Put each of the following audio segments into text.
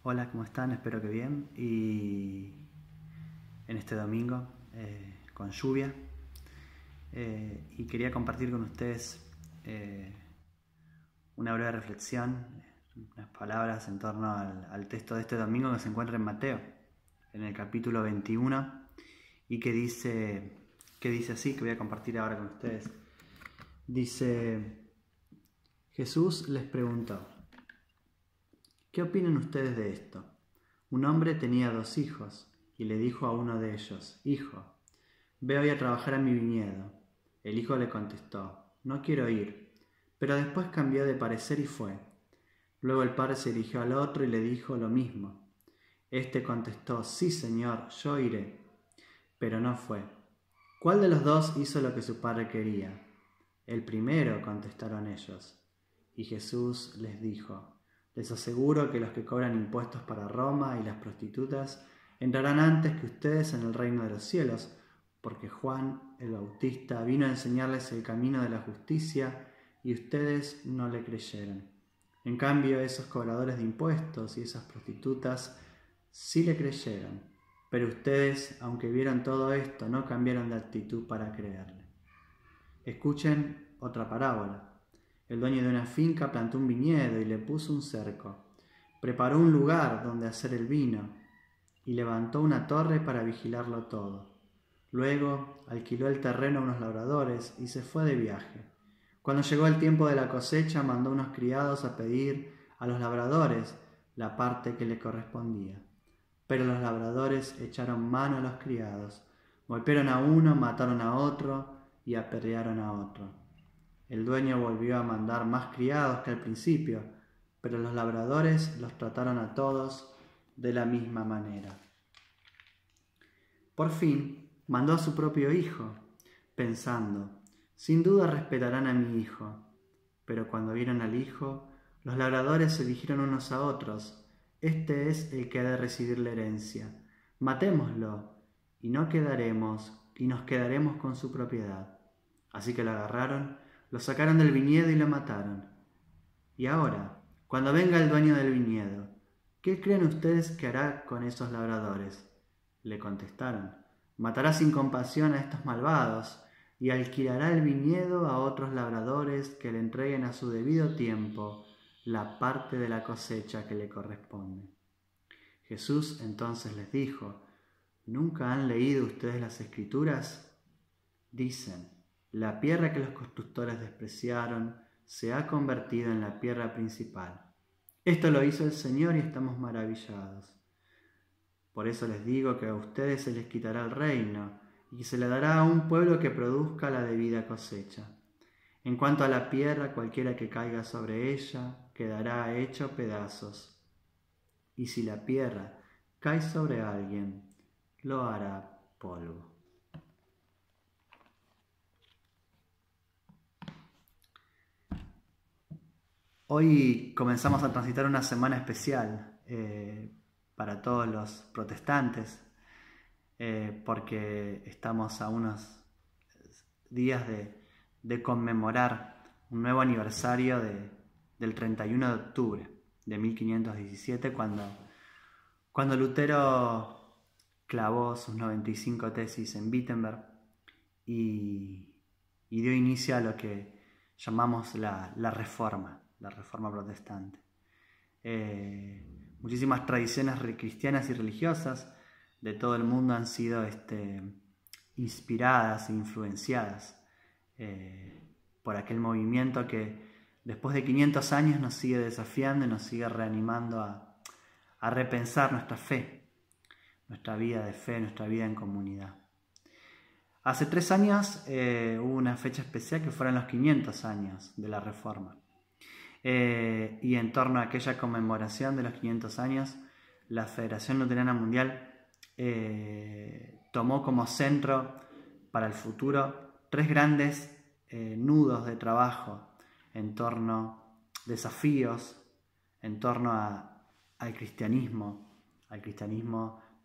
Hola, ¿cómo están? Espero que bien. Y en este domingo, con lluvia, y quería compartir con ustedes una breve reflexión, unas palabras en torno al texto de este domingo que se encuentra en Mateo, en el capítulo 21, y que dice así, que voy a compartir ahora con ustedes. Dice: Jesús les preguntó: ¿qué opinan ustedes de esto? Un hombre tenía 2 hijos, y le dijo a uno de ellos: Hijo, ve hoy a trabajar a mi viñedo. El hijo le contestó: No quiero ir. Pero después cambió de parecer y fue. Luego el padre se dirigió al otro y le dijo lo mismo. Este contestó: Sí, señor, yo iré. Pero no fue. ¿Cuál de los 2 hizo lo que su padre quería? El primero, contestaron ellos. Y Jesús les dijo: Les aseguro que los que cobran impuestos para Roma y las prostitutas entrarán antes que ustedes en el reino de los cielos, porque Juan el Bautista vino a enseñarles el camino de la justicia y ustedes no le creyeron. En cambio, esos cobradores de impuestos y esas prostitutas sí le creyeron, pero ustedes, aunque vieron todo esto, no cambiaron de actitud para creerle. Escuchen otra parábola. El dueño de una finca plantó un viñedo y le puso un cerco. Preparó un lugar donde hacer el vino y levantó una torre para vigilarlo todo. Luego alquiló el terreno a unos labradores y se fue de viaje. Cuando llegó el tiempo de la cosecha, mandó unos criados a pedir a los labradores la parte que le correspondía. Pero los labradores echaron mano a los criados, golpearon a uno, mataron a otro y apedrearon a otro. El dueño volvió a mandar más criados que al principio, pero los labradores los trataron a todos de la misma manera. Por fin mandó a su propio hijo, pensando: sin duda respetarán a mi hijo. Pero cuando vieron al hijo, los labradores se dijeron unos a otros: este es el que ha de recibir la herencia. Matémoslo y nos quedaremos con su propiedad. Así que lo agarraron, lo sacaron del viñedo y lo mataron. Y ahora, cuando venga el dueño del viñedo, ¿qué creen ustedes que hará con esos labradores? Le contestaron: matará sin compasión a estos malvados y alquilará el viñedo a otros labradores que le entreguen a su debido tiempo la parte de la cosecha que le corresponde. Jesús entonces les dijo: ¿nunca han leído ustedes las Escrituras? Dicen: la piedra que los constructores despreciaron se ha convertido en la piedra principal. Esto lo hizo el Señor y estamos maravillados. Por eso les digo que a ustedes se les quitará el reino y se le dará a un pueblo que produzca la debida cosecha. En cuanto a la piedra, cualquiera que caiga sobre ella quedará hecho pedazos. Y si la piedra cae sobre alguien, lo hará polvo. Hoy comenzamos a transitar una semana especial para todos los protestantes, porque estamos a unos días de conmemorar un nuevo aniversario del 31 de octubre de 1517, cuando Lutero clavó sus 95 tesis en Wittenberg y dio inicio a lo que llamamos la Reforma protestante. Muchísimas tradiciones cristianas y religiosas de todo el mundo han sido inspiradas e influenciadas por aquel movimiento que después de 500 años nos sigue desafiando y nos sigue reanimando a repensar nuestra fe, nuestra vida de fe, nuestra vida en comunidad. Hace 3 años hubo una fecha especial que fueron los 500 años de la Reforma. Y en torno a aquella conmemoración de los 500 años, la Federación Luterana Mundial tomó como centro para el futuro 3 grandes nudos de trabajo en torno, desafíos en torno al cristianismo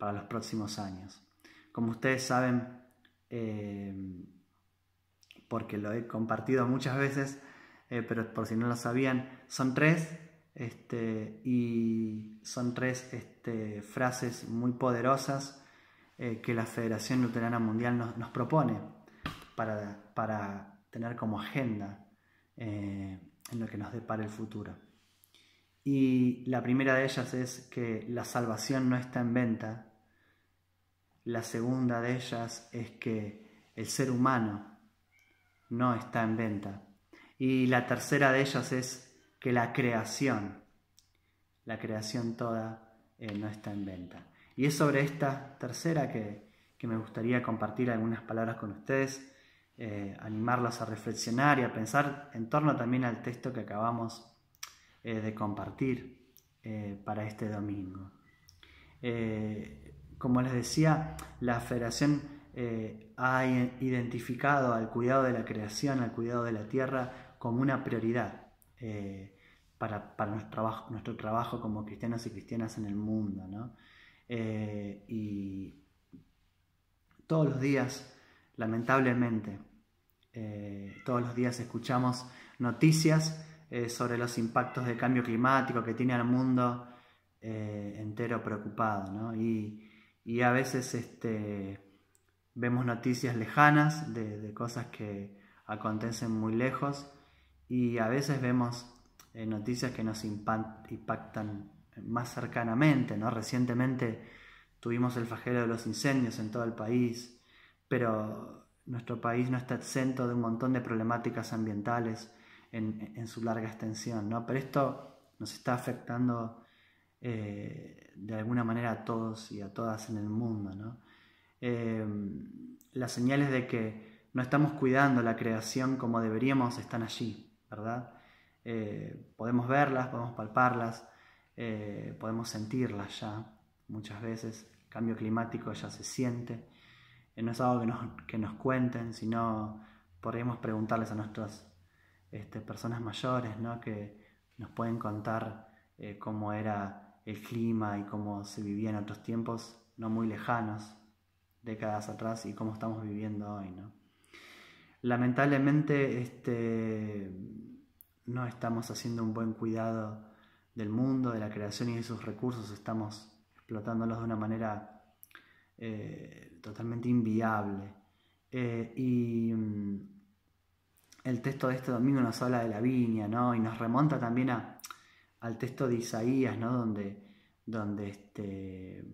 para los próximos años. Como ustedes saben, porque lo he compartido muchas veces, pero por si no lo sabían, son 3 y son tres frases muy poderosas que la Federación Luterana Mundial nos propone para tener como agenda en lo que nos depara el futuro. Y la primera de ellas es que la salvación no está en venta. La segunda de ellas es que el ser humano no está en venta. Y la tercera de ellas es que la creación toda no está en venta. Y es sobre esta tercera que me gustaría compartir algunas palabras con ustedes, animarlos a reflexionar y a pensar en torno también al texto que acabamos de compartir para este domingo. Como les decía, la Federación ha identificado al cuidado de la creación, al cuidado de la tierra como una prioridad para nuestro trabajo como cristianos y cristianas en el mundo, ¿no? Y todos los días, lamentablemente, todos los días escuchamos noticias sobre los impactos del cambio climático que tiene al mundo entero preocupado, ¿no? Y a veces vemos noticias lejanas de cosas que acontecen muy lejos, y a veces vemos noticias que nos impactan más cercanamente, ¿no? Recientemente tuvimos el flagelo de los incendios en todo el país, pero nuestro país no está exento de un montón de problemáticas ambientales en su larga extensión, ¿no? Pero esto nos está afectando de alguna manera a todos y a todas en el mundo, ¿no? Las señales de que no estamos cuidando la creación como deberíamos están allí, ¿verdad? Podemos verlas, podemos palparlas, podemos sentirlas ya muchas veces. El cambio climático ya se siente. No es algo que nos cuenten, sino podríamos preguntarles a nuestras personas mayores, ¿no? Que nos pueden contar cómo era el clima y cómo se vivía en otros tiempos no muy lejanos, décadas atrás, y cómo estamos viviendo hoy, ¿no? Lamentablemente no estamos haciendo un buen cuidado del mundo, de la creación y de sus recursos. Estamos explotándolos de una manera totalmente inviable. El texto de este domingo nos habla de la viña, ¿no? Y nos remonta también al texto de Isaías, ¿no? Donde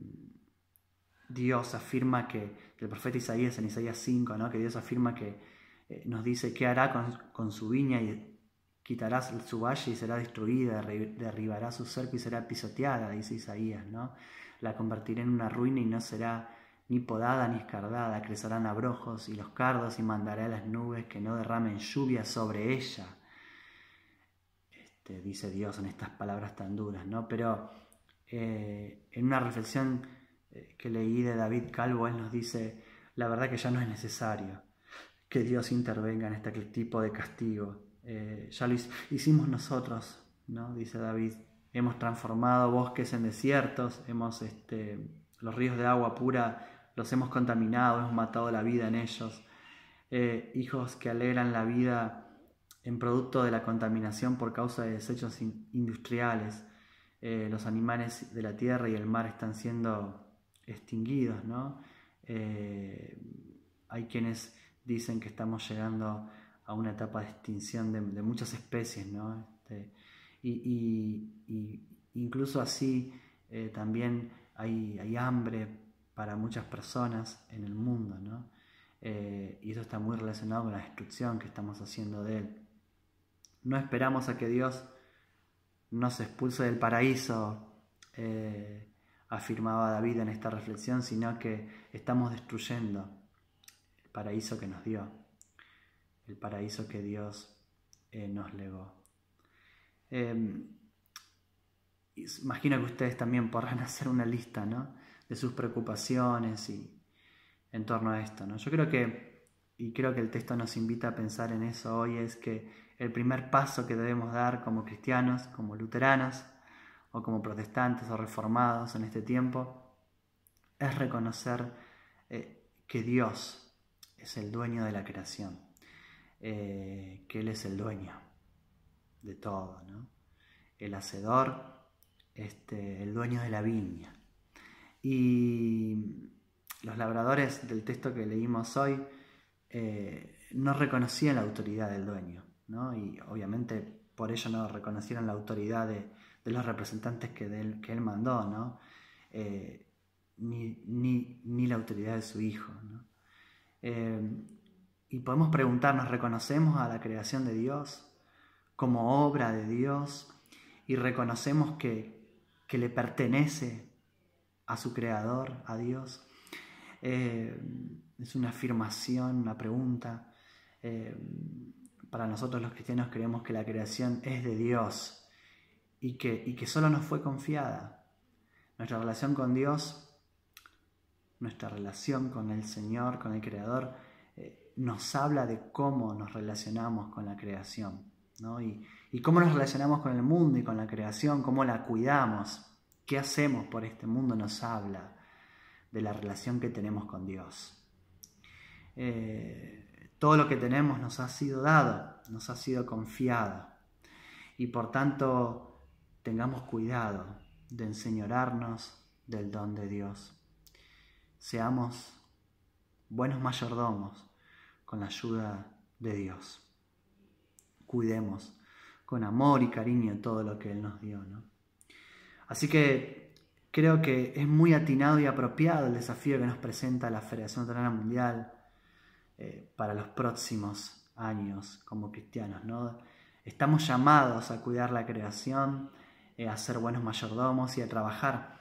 Dios afirma el profeta Isaías en Isaías 5, ¿no? Que Dios afirma que nos dice qué hará con su viña, y quitará su valle y será destruida, derribará su cerco y será pisoteada, dice Isaías, ¿no? La convertiré en una ruina y no será ni podada ni escardada, crecerán abrojos y los cardos, y mandaré a las nubes que no derramen lluvia sobre ella. Dice Dios en estas palabras tan duras, ¿no? Pero en una reflexión que leí de David Calvo, él nos dice: la verdad que ya no es necesario que Dios intervenga en este tipo de castigo. Ya lo hicimos nosotros, ¿no? Dice David. Hemos transformado bosques en desiertos, los ríos de agua pura los hemos contaminado, hemos matado la vida en ellos. Hijos que alegran la vida en producto de la contaminación por causa de desechos industriales. Los animales de la tierra y el mar están siendo extinguidos, ¿no? Hay quienes dicen que estamos llegando a una etapa de extinción de muchas especies, ¿no? Incluso así también hay hambre para muchas personas en el mundo, ¿no? Y eso está muy relacionado con la destrucción que estamos haciendo de él. No esperamos a que Dios nos expulse del paraíso, afirmaba David en esta reflexión, sino que estamos destruyendo el paraíso que nos dio, el paraíso que Dios nos legó. Imagino que ustedes también podrán hacer una lista, ¿no?, de sus preocupaciones y en torno a esto, ¿no? Yo creo que el texto nos invita a pensar en eso hoy, es que el primer paso que debemos dar como cristianos, como luteranos, o como protestantes o reformados en este tiempo, es reconocer que Dios es el dueño de la creación, que Él es el dueño de todo, ¿no? el hacedor, el dueño de la viña. Y los labradores del texto que leímos hoy no reconocían la autoridad del dueño, ¿no? Y obviamente por ello no reconocieron la autoridad de los representantes que él mandó, ¿no? Ni la autoridad de su hijo, ¿no? Y podemos preguntarnos, ¿reconocemos a la creación de Dios como obra de Dios? Y reconocemos que le pertenece a su creador, a Dios. Es una afirmación, una pregunta. Para nosotros los cristianos creemos que la creación es de Dios y que solo nos fue confiada. Nuestra relación con Dios, nuestra relación con el Señor, con el Creador, nos habla de cómo nos relacionamos con la creación, ¿no? Y cómo nos relacionamos con el mundo y con la creación, cómo la cuidamos, qué hacemos por este mundo, nos habla de la relación que tenemos con Dios. Todo lo que tenemos nos ha sido dado, nos ha sido confiado, y por tanto tengamos cuidado de enseñorarnos del don de Dios. Seamos buenos mayordomos con la ayuda de Dios. Cuidemos con amor y cariño todo lo que Él nos dio, ¿no? Así que creo que es muy atinado y apropiado el desafío que nos presenta la Federación Luterana Mundial para los próximos años como cristianos, ¿no? Estamos llamados a cuidar la creación, a ser buenos mayordomos y a trabajar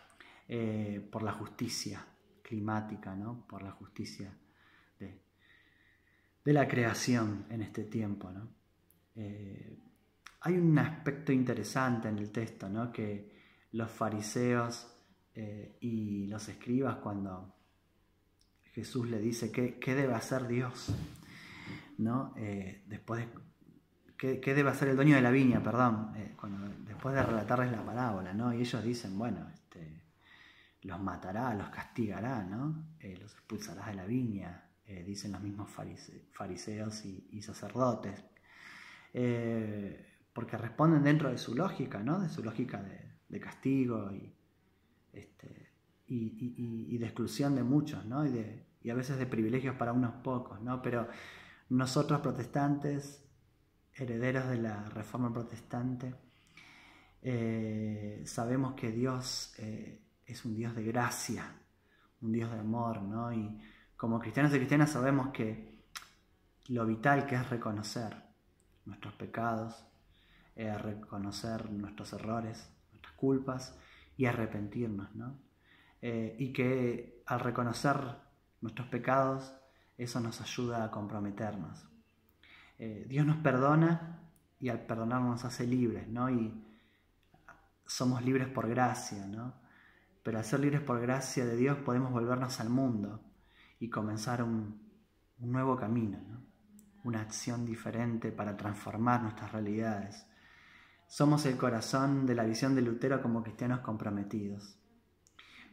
por la justicia climática, ¿no? Por la justicia de la creación en este tiempo, ¿no? Hay un aspecto interesante en el texto, ¿no? Que los fariseos y los escribas, cuando Jesús le dice qué debe hacer Dios, ¿no? ¿Qué debe hacer el dueño de la viña, después de relatarles la parábola, ¿no? Y ellos dicen, bueno, los matará, los castigará, ¿no? Los expulsará de la viña, dicen los mismos fariseos y sacerdotes, porque responden dentro de su lógica, ¿no? De su lógica de castigo y de exclusión de muchos, ¿no? Y a veces de privilegios para unos pocos, ¿no? Pero nosotros protestantes, herederos de la Reforma Protestante, sabemos que Dios es un Dios de gracia, un Dios de amor, ¿no? Y como cristianos y cristianas sabemos que lo vital que es reconocer nuestros pecados, reconocer nuestros errores, nuestras culpas y arrepentirnos, ¿no? Y que al reconocer nuestros pecados, eso nos ayuda a comprometernos. Dios nos perdona y al perdonarnos nos hace libres, ¿no? Y somos libres por gracia, ¿no? Pero al ser libres por gracia de Dios podemos volvernos al mundo y comenzar un nuevo camino, ¿no? Una acción diferente para transformar nuestras realidades. Somos el corazón de la visión de Lutero como cristianos comprometidos.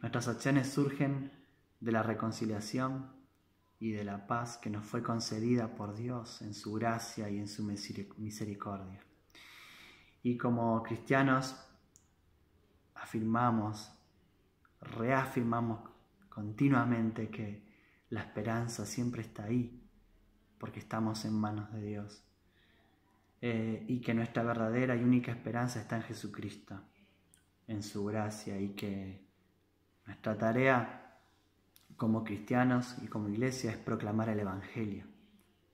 Nuestras acciones surgen de la reconciliación y de la paz que nos fue concedida por Dios en su gracia y en su misericordia. Y como cristianos reafirmamos continuamente que la esperanza siempre está ahí, porque estamos en manos de Dios. Y que nuestra verdadera y única esperanza está en Jesucristo, en su gracia, y que nuestra tarea como cristianos y como iglesia es proclamar el Evangelio,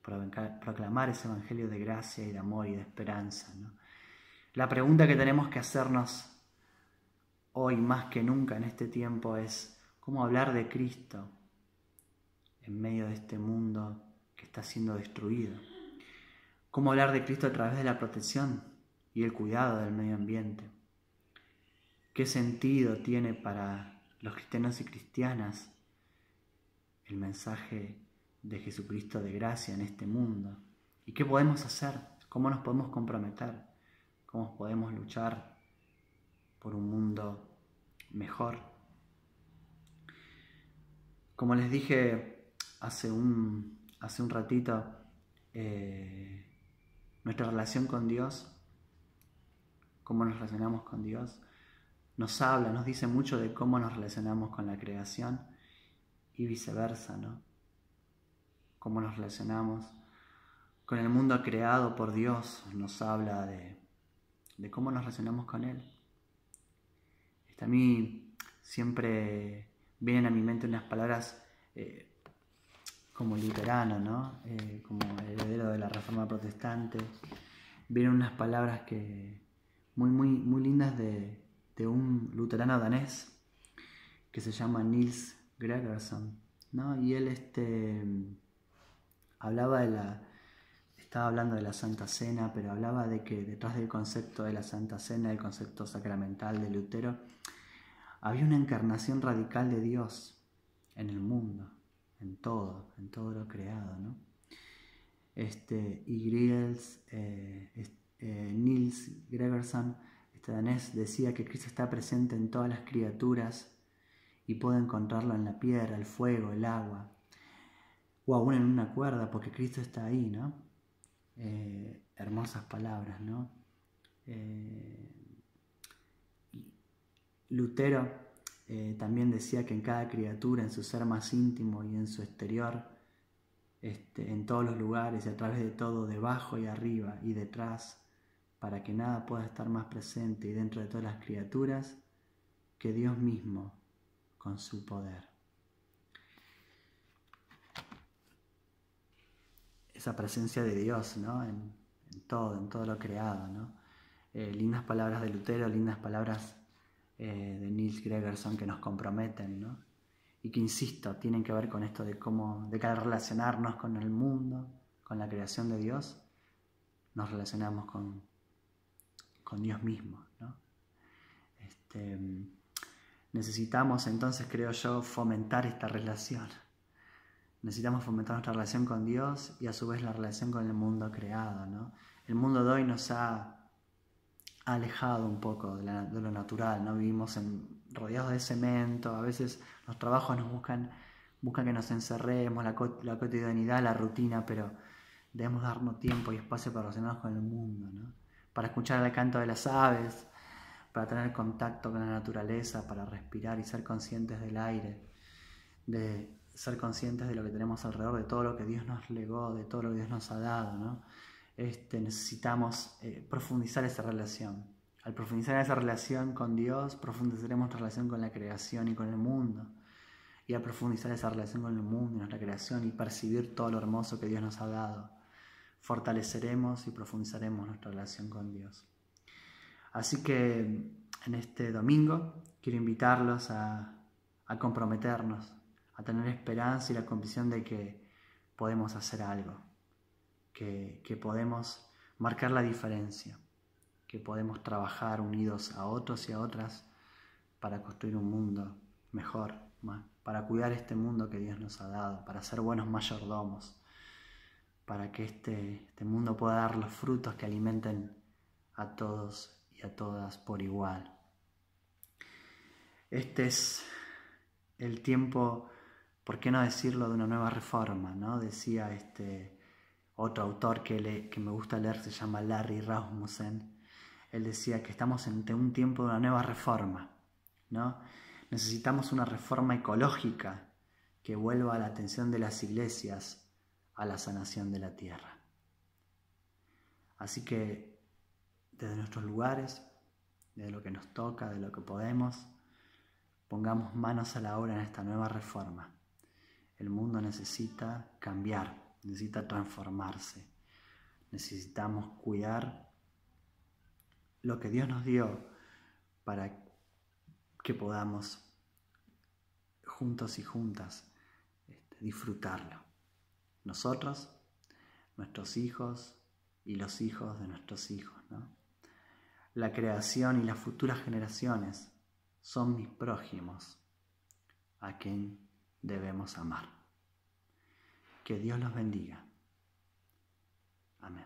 proclamar ese Evangelio de gracia y de amor y de esperanza, ¿no? La pregunta que tenemos que hacernos hoy más que nunca en este tiempo es cómo hablar de Cristo en medio de este mundo que está siendo destruido. Cómo hablar de Cristo a través de la protección y el cuidado del medio ambiente. ¿Qué sentido tiene para los cristianos y cristianas el mensaje de Jesucristo de gracia en este mundo? ¿Y qué podemos hacer? ¿Cómo nos podemos comprometer? ¿Cómo podemos luchar por un mundo mejor? Como les dije hace un ratito, nuestra relación con Dios cómo nos relacionamos con Dios, nos habla, nos dice mucho de cómo nos relacionamos con la creación y viceversa, ¿no? Cómo nos relacionamos con el mundo creado por Dios, nos habla de cómo nos relacionamos con Él. A mí siempre vienen a mi mente unas palabras como luterano, ¿no? Como heredero de la Reforma Protestante. Vienen unas palabras que muy lindas de un luterano danés que se llama Niels Gregerson, ¿no? Y él estaba hablando de la Santa Cena, pero hablaba de que detrás del concepto de la Santa Cena, el concepto sacramental de Lutero, había una encarnación radical de Dios en el mundo, en todo lo creado, ¿no? Niels Gregerson, danés, decía que Cristo está presente en todas las criaturas y puede encontrarlo en la piedra, el fuego, el agua, o aún en una cuerda, porque Cristo está ahí, ¿no? Hermosas palabras, ¿no? Lutero también decía que en cada criatura, en su ser más íntimo y en su exterior, en todos los lugares y a través de todo, debajo y arriba y detrás, para que nada pueda estar más presente y dentro de todas las criaturas que Dios mismo con su poder. Esa presencia de Dios, ¿no? en todo lo creado, ¿no? Lindas palabras de Lutero, lindas palabras de Niels Gregerson que nos comprometen, ¿no? Y que, insisto, tienen que ver con esto de que al relacionarnos con el mundo, con la creación de Dios, nos relacionamos con Dios mismo, ¿no? Necesitamos entonces, creo yo, fomentar esta relación. Necesitamos fomentar nuestra relación con Dios y a su vez la relación con el mundo creado, ¿no? El mundo de hoy nos ha alejado un poco de lo natural, ¿no? Vivimos rodeados de cemento, a veces los trabajos nos buscan que nos encerremos, la cotidianidad, la rutina, pero debemos darnos tiempo y espacio para relacionarnos con el mundo, ¿no? Para escuchar el canto de las aves, para tener contacto con la naturaleza, para respirar y ser conscientes del aire, de ser conscientes de lo que tenemos alrededor, de todo lo que Dios nos legó, de todo lo que Dios nos ha dado, ¿no? Necesitamos profundizar esa relación. Al profundizar esa relación con Dios, profundizaremos nuestra relación con la creación y con el mundo. Y al profundizar esa relación con el mundo y nuestra creación y percibir todo lo hermoso que Dios nos ha dado, fortaleceremos y profundizaremos nuestra relación con Dios. Así que en este domingo quiero invitarlos a comprometernos, a tener esperanza y la convicción de que podemos hacer algo, que podemos marcar la diferencia, que podemos trabajar unidos a otros y a otras para construir un mundo mejor, para cuidar este mundo que Dios nos ha dado, para ser buenos mayordomos, para que este mundo pueda dar los frutos que alimenten a todos y a todas por igual. Este es el tiempo, ¿por qué no decirlo?, de una nueva reforma, ¿no? Decía otro autor que me gusta leer, se llama Larry Rasmussen. Él decía que estamos ante un tiempo de una nueva reforma, ¿no? Necesitamos una reforma ecológica que vuelva la atención de las iglesias a la sanación de la tierra. Así que desde nuestros lugares, de lo que nos toca, de lo que podemos, pongamos manos a la obra en esta nueva reforma. El mundo necesita cambiar, necesita transformarse. Necesitamos cuidar lo que Dios nos dio para que podamos, juntos y juntas, disfrutarlo. Nosotros, nuestros hijos y los hijos de nuestros hijos, ¿no? La creación y las futuras generaciones son mis prójimos, a quien debemos amar. Que Dios los bendiga. Amén.